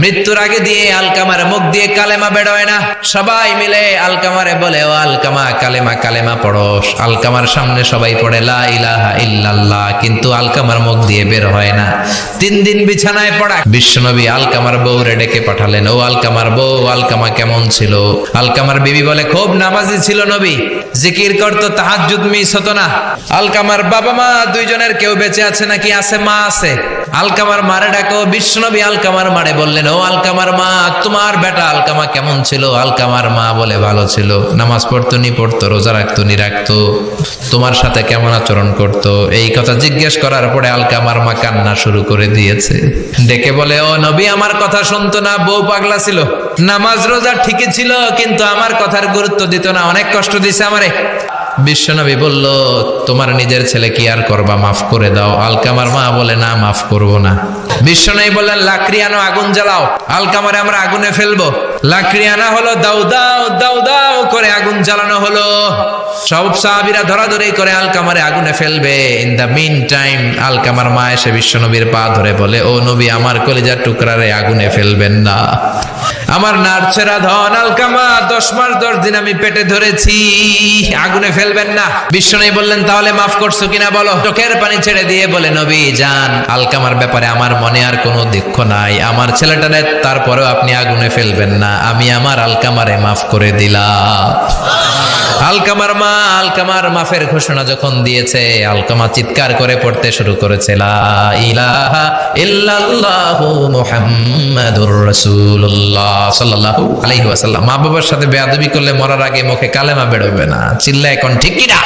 মৃত্যুর আগে দিয়ে আলকামার মুখ দিয়ে কালেমা বেরোয় না। সবাই মিলে আলকামারে বলে, ও আলকামা কালেমা কালেমা পড়ো। আলকামার সামনে সবাই পড়ে লা ইলাহা ইল্লাল্লাহ, কিন্তু আলকামার মুখ দিয়ে বের হয় না। 3 দিন বিছানায় পড়া। বিশ্বনবী আলকামার বউরে ডেকে পাঠালেন, ও আলকামার বউ, আলকামা কেমন ছিল? আলকামার বিবি বলে, খুব নামাজি ছিল নবী, জিকির করতো, তাহাজ্জুদ মিস হতো না। আলকামার বাবা মা দুইজনের কেউ বেঁচে আছে নাকি? আছে, মা আছে। আলকামার মারে ডাকো। বিশ্বনবী আলকামার মারে বললেন, ও আলকামার মা, তোমার বেটা আলকামা কেমন ছিল? আলকামার মা বলে, ভালো ছিল, নামাজ পড়তো নি পড়তো, রোজা রাখতো নি রাখতো, তোমার সাথে কেমন আচরণ করতো। এই কথা জিজ্ঞেস করার পরে আলকামার মা কান্না শুরু করে দিয়েছে। ডেকে বলে, ও নবী আমার কথা শুনতো না, বউ পাগলা ছিল, নামাজ রোজা ঠিকই ছিল, কিন্তু আমার কথার গুরুত্ব দিত না, অনেক কষ্ট দিছে আমারে। বিশ্বনবী বলল, তোমার নিজের ছেলে কি আর করবা, মাফ করে দাও। আলকামার মা বলে, না মাফ করব না। বিশ্বনবী বললেন, লাকড়ি আনো, আগুন জ্বালাও, আলকামারে আমরা আগুনে ফেলবো। লাকড়ি আনা হলো, দাও দাও দাও দাও করে আগুন জ্বালানো হলো। সব সাহাবীরা ধরাধরি করে আলকামারে আগুনে ফেলবে। ইন দ্য মিন টাইম আলকামার মা এসে বিশ্বনবীর পা ধরে বলে, ও নবী আমার কলিজার টুকরারে আগুনে ফেলবেন না, আমার নারছেরা ধন আলকামা 10 মাস 10 দিন আমি পেটে ধরেছি, আগুনে ফেলবেন না। বিশ্বনবী বললেন, তাহলে মাফ করছো কিনা বলো। চোখের পানি ছেড়ে দিয়ে বলে, নবী যান, আলকামার ব্যাপারে আমার মনে আর কোনো দুঃখ নাই, আমার ছেলেটারে তারপরেও আপনি আগুনে ফেলবেন না, আমি আমার আলকামারে মাফ করে দিলাম। আলকামার মা আলকামার মাফের ঘোষণা যখন দিয়েছে, আলকামা চিৎকার করে পড়তে শুরু করেছে, লা ইলাহা ইল্লাল্লাহু মুহাম্মাদুর রাসূলুল্লাহ সাল্লাল্লাহু আলাইহি ওয়াসাল্লাম। মা বাবার সাথে বেয়াদবি করলে মরার আগে মুখে কালেমা বেরোবে না, চিল্লা এখন ঠিক কিনা?